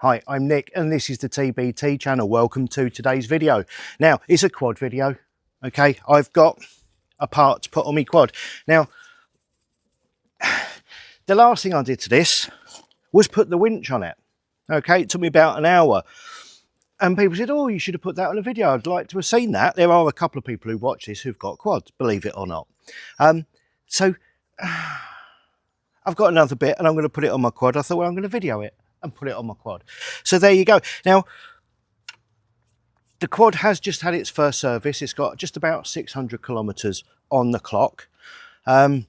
Hi, I'm Nick and this is the TBT channel. Welcome to today's video. Now, it's a quad video, okay? I've got a part to put on my quad. Now, the last thing I did to this was put the winch on it, okay? It took me about an hour. And people said, oh, you should have put that on a video. I'd like to have seen that. There are a couple of people who watch this who've got quads, believe it or not. So I've got another bit and I'm going to put it on my quad. I thought, well, I'm going to video it and put it on my quad. So there you go. Now, the quad has just had its first service. It's got just about 600 kilometers on the clock. And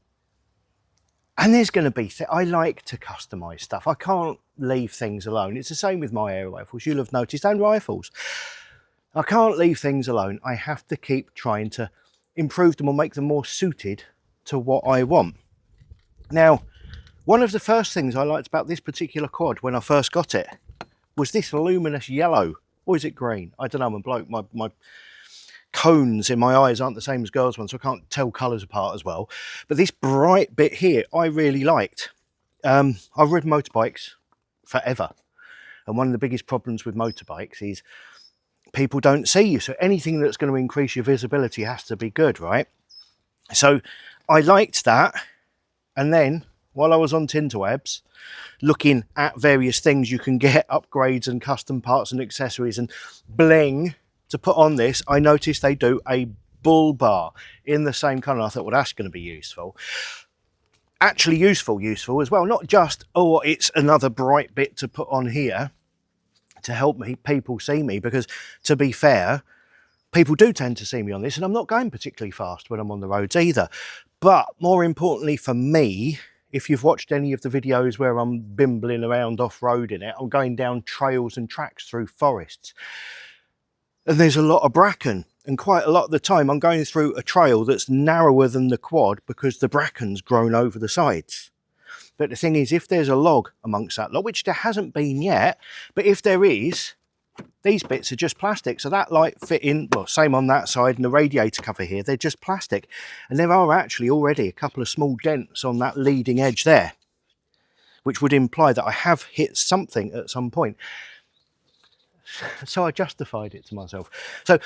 there's going to be, I like to customize stuff. I can't leave things alone. It's the same with my air rifles. You'll have noticed, and rifles. I can't leave things alone. I have to keep trying to improve them or make them more suited to what I want. Now, one of the first things I liked about this particular quad when I first got it was this luminous yellow. Or is it green? I don't know, I'm a bloke. My cones in my eyes aren't the same as girls' ones, so I can't tell colours apart as well. But this bright bit here, I really liked. I've ridden motorbikes forever. And one of the biggest problems with motorbikes is people don't see you. So anything that's going to increase your visibility has to be good, right? So I liked that. And then while I was on Tinterwebs, looking at various things you can get, upgrades and custom parts and accessories and bling to put on this, I noticed they do a bull bar in the same colour. I thought, well, that's going to be useful. Actually useful as well. Not just, oh, it's another bright bit to put on here to help people see me, because to be fair, people do tend to see me on this and I'm not going particularly fast when I'm on the roads either. But more importantly for me, if you've watched any of the videos where I'm bimbling around off-roading it, I'm going down trails and tracks through forests. And there's a lot of bracken. And quite a lot of the time I'm going through a trail that's narrower than the quad because the bracken's grown over the sides. But the thing is, if there's a log amongst that lot, which there hasn't been yet, but if there is, these bits are just plastic. So that light fit in, well, same on that side, and the radiator cover here, they're just plastic. And there are actually already a couple of small dents on that leading edge there, which would imply that I have hit something at some point. So I justified it to myself. So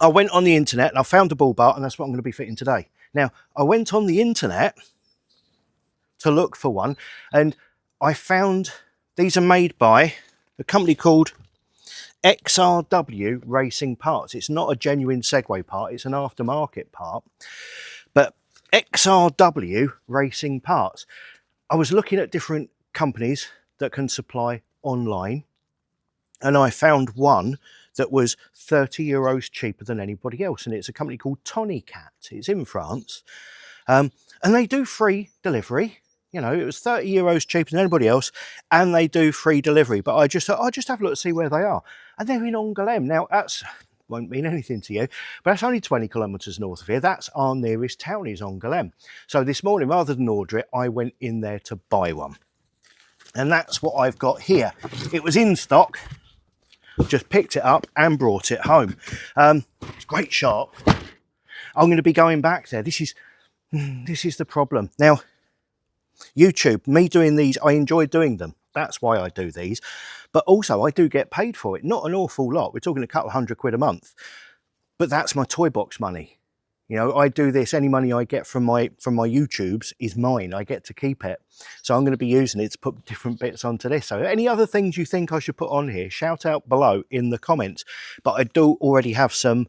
I went on the internet and I found a bull bar, and that's what I'm going to be fitting today. Now, I went on the internet to look for one, and I found these are made by a company called XRW Racing Parts. It's not a genuine Segway part, it's an aftermarket part, but XRW Racing Parts. I was looking at different companies that can supply online, and I found one that was 30 euros cheaper than anybody else, and it's a company called Tonicat. It's in France, and they do free delivery. You know, it was 30 euros cheaper than anybody else, and they do free delivery. But I just thought, I'll just have a look to see where they are. And they're in Angoulême. Now, that's won't mean anything to you, but that's only 20 kilometres north of here. That's our nearest town, is Angoulême. So this morning, rather than order it, I went in there to buy one. And that's what I've got here. It was in stock. Just picked it up and brought it home. It's a great shop. I'm going to be going back there. This is the problem. Now, YouTube, me doing these, I enjoy doing them. That's why I do these. But also, I do get paid for it. Not an awful lot. We're talking a couple of £100 a month. But that's my toy box money. You know, I do this. Any money I get from my YouTubes is mine. I get to keep it. So I'm going to be using it to put different bits onto this. So any other things you think I should put on here, shout out below in the comments. But I do already have some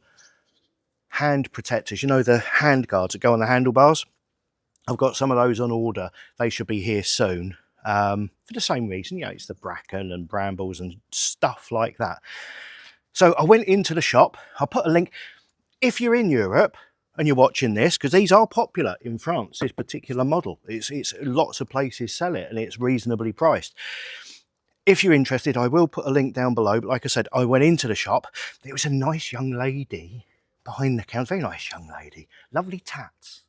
hand protectors. You know, the hand guards that go on the handlebars? I've got some of those on order. They should be here soon. For the same reason, you know, it's the bracken and brambles and stuff like that. So I went into the shop. I'll put a link. If you're in Europe and you're watching this, because these are popular in France, this particular model. It's lots of places sell it and it's reasonably priced. If you're interested, I will put a link down below. But like I said, I went into the shop. There was a nice young lady behind the counter. Very nice young lady. Lovely tats.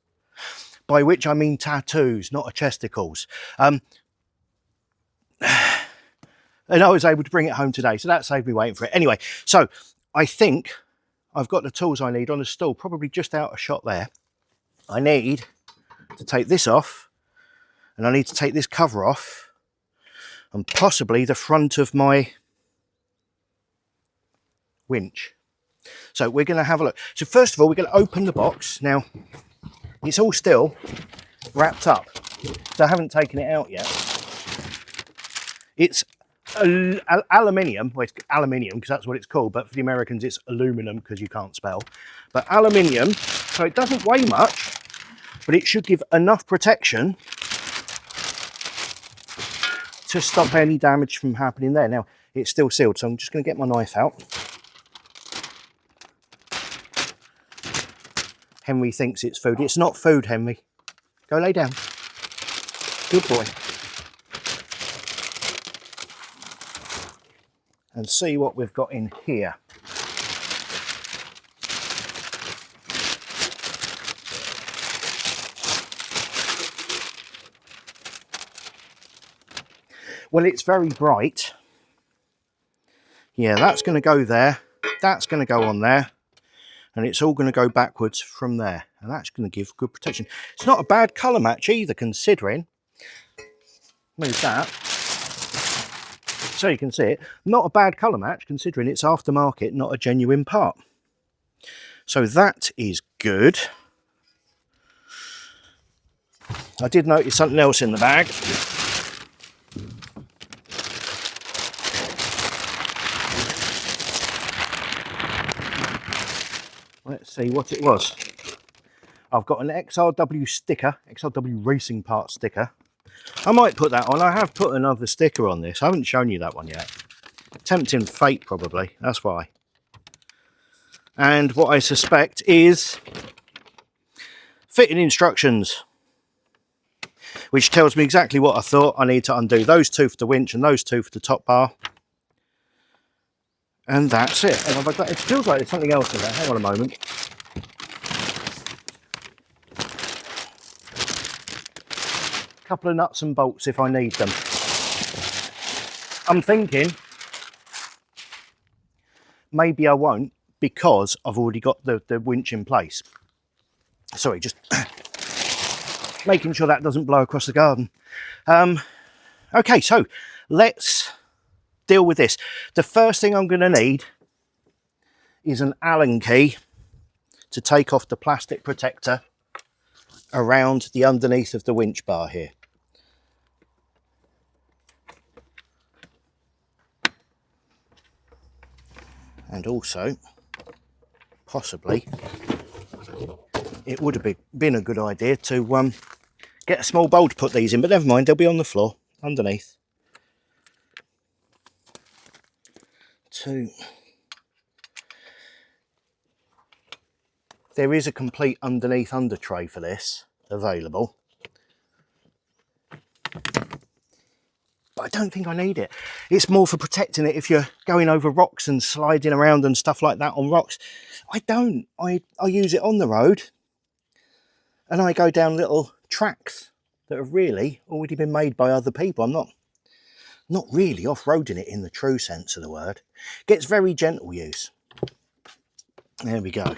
By which I mean tattoos, not a chesticles. And I was able to bring it home today, so that saved me waiting for it. Anyway, so I think I've got the tools I need on the stool, probably just out of shot there. I need to take this off, and I need to take this cover off. and possibly the front of my winch. So we're going to have a look. So first of all, we're going to open the box. Now, it's all still wrapped up, so I haven't taken it out yet. It's aluminium. Well, it's aluminium because that's what it's called, but for the Americans it's aluminum because you can't spell. But aluminium, so it doesn't weigh much, but it should give enough protection to stop any damage from happening there. Now, it's still sealed, so I'm just going to get my knife out. Henry thinks it's food. It's not food, Henry. Go lay down. Good boy. And see what we've got in here. Well, it's very bright. Yeah, that's going to go there. That's going to go on there. And it's all going to go backwards from there. And that's going to give good protection. It's not a bad colour match either, considering. Move that. So you can see it. Not a bad colour match, considering it's aftermarket, not a genuine part. So that is good. I did notice something else in the bag. Let's see what it was. I've got an XRW sticker, XRW racing part sticker. I might put that on. I have put another sticker on this. I haven't shown you that one yet. Tempting fate, probably. That's why. And what I suspect is fitting instructions, which tells me exactly what I thought. I need to undo those two for the winch and those two for the top bar. And that's it. And I've got, it feels like there's something else in there. Hang on a moment. A couple of nuts and bolts if I need them. I'm thinking maybe I won't, because I've already got the winch in place. Sorry, just making sure that doesn't blow across the garden. Okay, so let's deal with this. The first thing I'm going to need is an Allen key to take off the plastic protector around the underneath of the winch bar here. And also, possibly, it would have been a good idea to get a small bowl to put these in, but never mind, they'll be on the floor underneath. There is a complete underneath under tray for this available, but I don't think I need it. It's more for protecting it if you're going over rocks and sliding around and stuff like that on rocks. I use it on the road, and I go down little tracks that have really already been made by other people. I'm not really off-roading it in the true sense of the word. Gets very gentle use. There we go.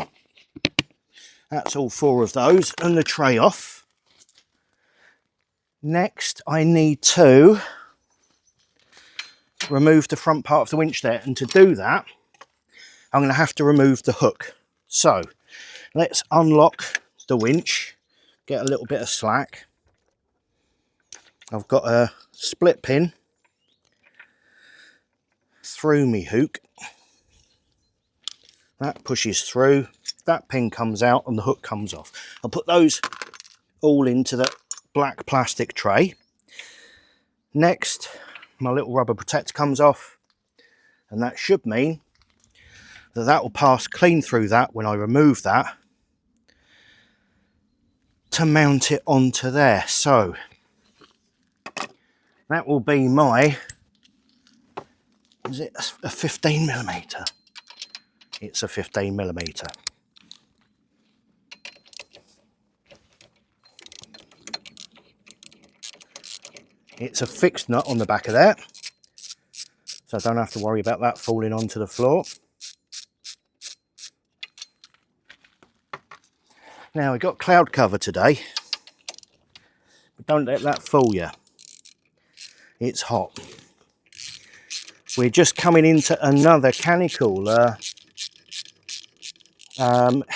That's all four of those, and the tray off. Next, I need to remove the front part of the winch there, and to do that, I'm going to have to remove the hook. So, let's unlock the winch, get a little bit of slack. I've got a split pin through me hook. That pushes through, that pin comes out and the hook comes off. I'll put those all into the black plastic tray. Next, my little rubber protector comes off, and that should mean that that will pass clean through that when I remove that to mount it onto there. So that will be my, is it a 15mm? It's a 15mm. It's a fixed nut on the back of there, so I don't have to worry about that falling onto the floor. Now, we've got cloud cover today, but don't let that fool you. It's hot. we're just coming into another canicle.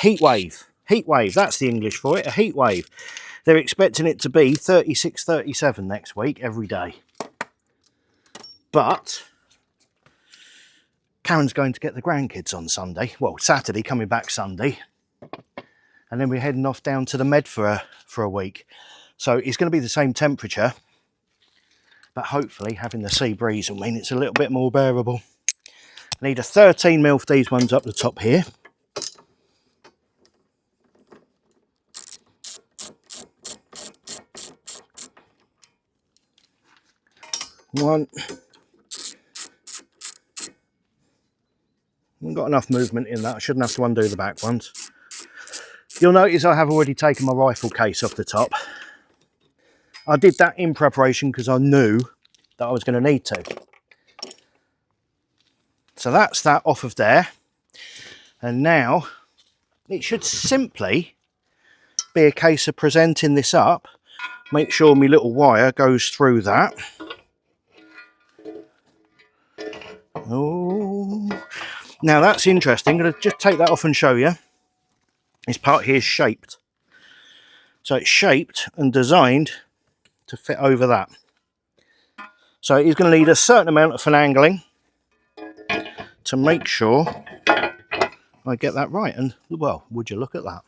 Heat wave. Heat wave, that's the English for it, a heat wave. They're expecting it to be 36, 37 next week, every day. But Karen's going to get the grandkids on Sunday. Well, Saturday, coming back Sunday. And then we're heading off down to the Med for a week. So it's going to be the same temperature, but hopefully having the sea breeze will mean it's a little bit more bearable. I need a 13mm for these ones up the top here. One. I've got enough movement in that. I shouldn't have to undo the back ones. You'll notice I have already taken my rifle case off the top. I did that in preparation because I knew that I was going to need to. So that's that off of there. And now it should simply be a case of presenting this up. Make sure my little wire goes through that. Oh, now that's interesting. I'm going to just take that off and show you. This part here is shaped. So it's shaped and designed to fit over that. So it's going to need a certain amount of finagling to make sure I get that right. And well, would you look at that?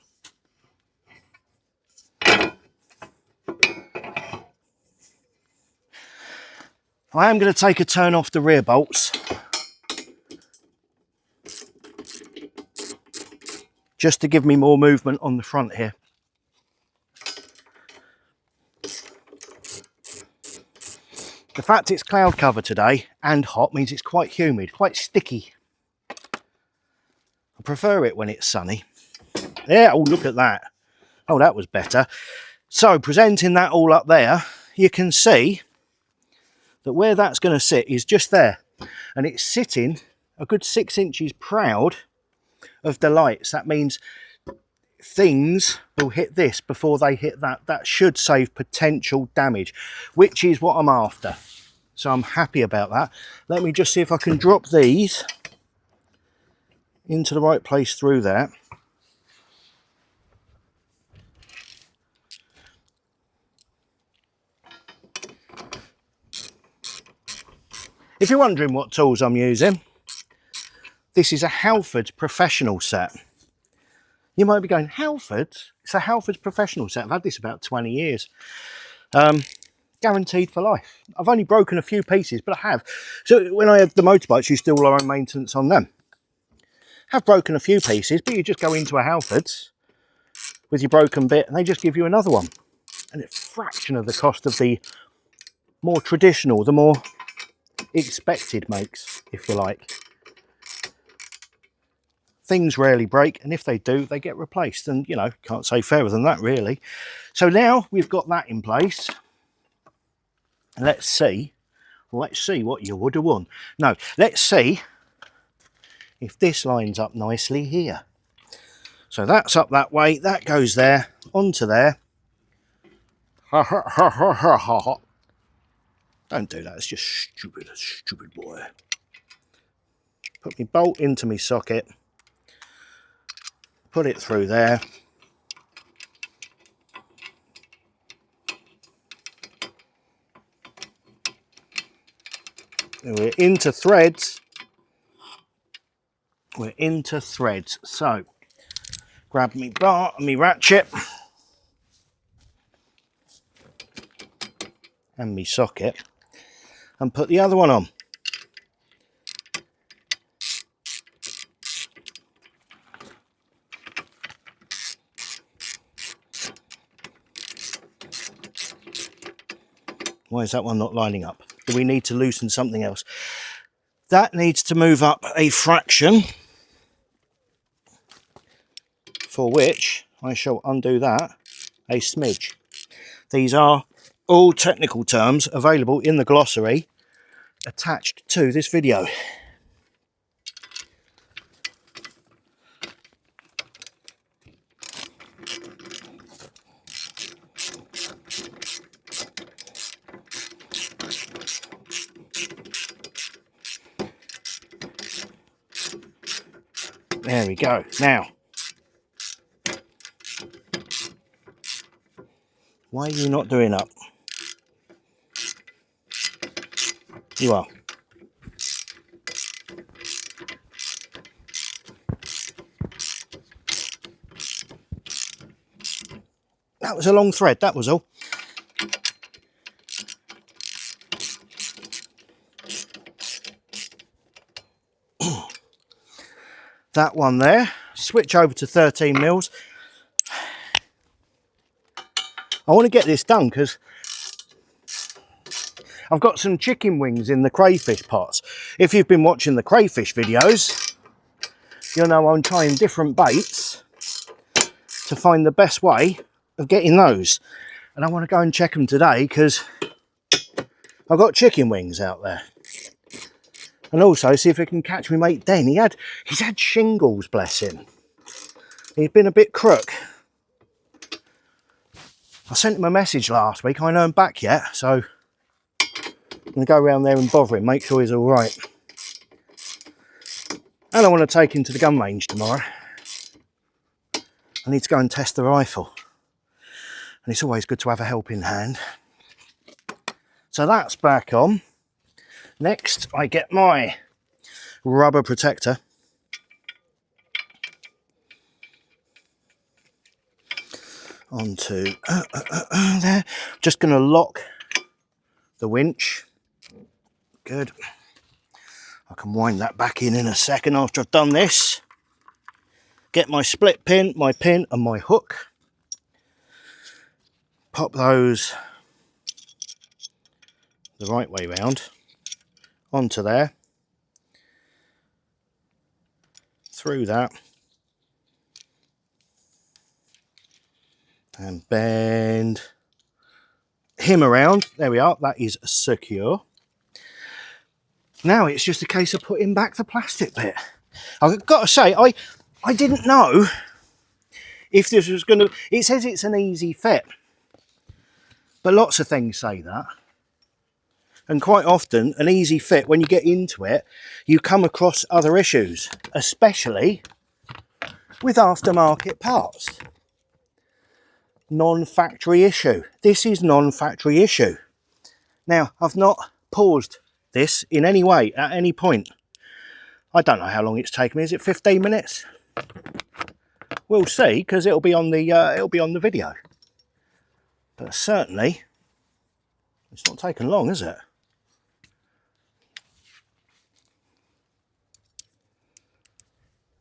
I am going to take a turn off the rear bolts just to give me more movement on the front here. The fact it's cloud cover today and hot means it's quite humid, quite sticky. I prefer it when it's sunny. Yeah, oh look at that. Oh, that was better. So presenting that all up there, you can see that where that's going to sit is just there. And it's sitting a good 6 inches proud of the lights. That means things will hit this before they hit that. That should save potential damage, which is what I'm after. So I'm happy about that. Let me just see if I can drop these into the right place through there. If you're wondering what tools I'm using, this is a Halford's professional set. You might be going, Halford's? It's a Halford's professional set. I've had this about 20 years. Guaranteed for life. I've only broken a few pieces, but I have. So when I had the motorbikes, you used to do all our own maintenance on them. Have broken a few pieces, but you just go into a Halford's with your broken bit and they just give you another one. And it's a fraction of the cost of the more traditional, the more expected makes, if you like. Things rarely break, and if they do, they get replaced. And, you know, can't say fairer than that, really. So now we've got that in place. Let's see what you would have won. No, let's see if this lines up nicely here. So that's up that way, that goes there, onto there. Ha ha ha ha ha ha. Don't do that, it's just stupid, a stupid boy. Put my bolt into my socket, put it through there. And we're into threads. We're into threads. So grab me bar and me ratchet and me socket and put the other one on. Why is that one not lining up? Do we need to loosen something else? That needs to move up a fraction, for which I shall undo that a smidge. These are all technical terms available in the glossary attached to this video. There we go. Now, why are you not doing up? You are. That was a long thread, that was all. That one there. Switch over to 13 mils. I want to get this done because I've got some chicken wings in the crayfish pots. If you've been watching the crayfish videos, you'll know I'm trying different baits to find the best way of getting those. And I want to go and check them today because I've got chicken wings out there. And also see if I can catch my mate Den. He's had shingles, bless him. He's been a bit crook. I sent him a message last week. I ain't heard back yet, so I'm going to go around there and bother him, make sure he's all right. And I want to take him to the gun range tomorrow. I need to go and test the rifle. And it's always good to have a helping hand. So that's back on. Next, I get my rubber protector. Onto there. Just going to lock the winch. Good. I can wind that back in a second after I've done this. Get my split pin, my pin and my hook. Pop those the right way round onto there. Through that. And bend him around. There we are. That is secure. Now it's just a case of putting back the plastic bit. I've got to say, I didn't know if this was going to... It says it's an easy fit. But lots of things say that. And quite often, an easy fit, when you get into it, you come across other issues. Especially with aftermarket parts. Non-factory issue. This is non-factory issue. Now, I've not paused this in any way at any point. I don't know how long it's taken me. Is it 15 minutes? We'll see, because it'll be on the video. But certainly, it's not taken long, is it?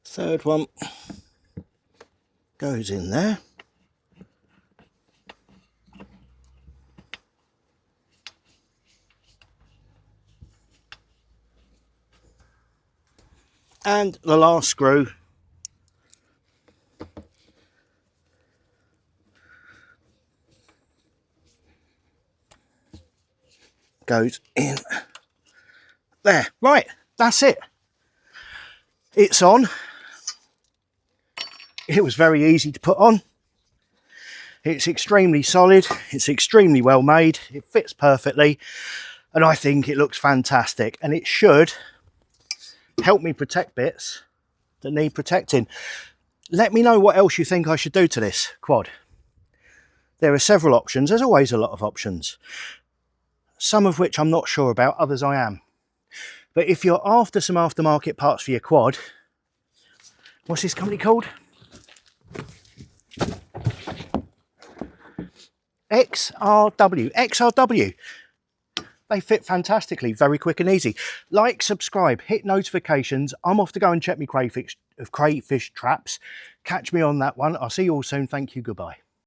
Third one goes in there. And the last screw goes in there. Right, that's it. It's on. It was very easy to put on. It's extremely solid. It's extremely well made. It fits perfectly. And I think it looks fantastic. And it should help me protect bits that need protecting. Let me know what else you think I should do to this quad. There are several options. There's always a lot of options. Some of which I'm not sure about, others I am. But if you're after some aftermarket parts for your quad, what's this company called? XRW. They fit fantastically, very quick and easy. Like, subscribe, hit notifications. I'm off to go and check my crayfish traps. Catch me on that one. I'll see you all soon. Thank you. Goodbye.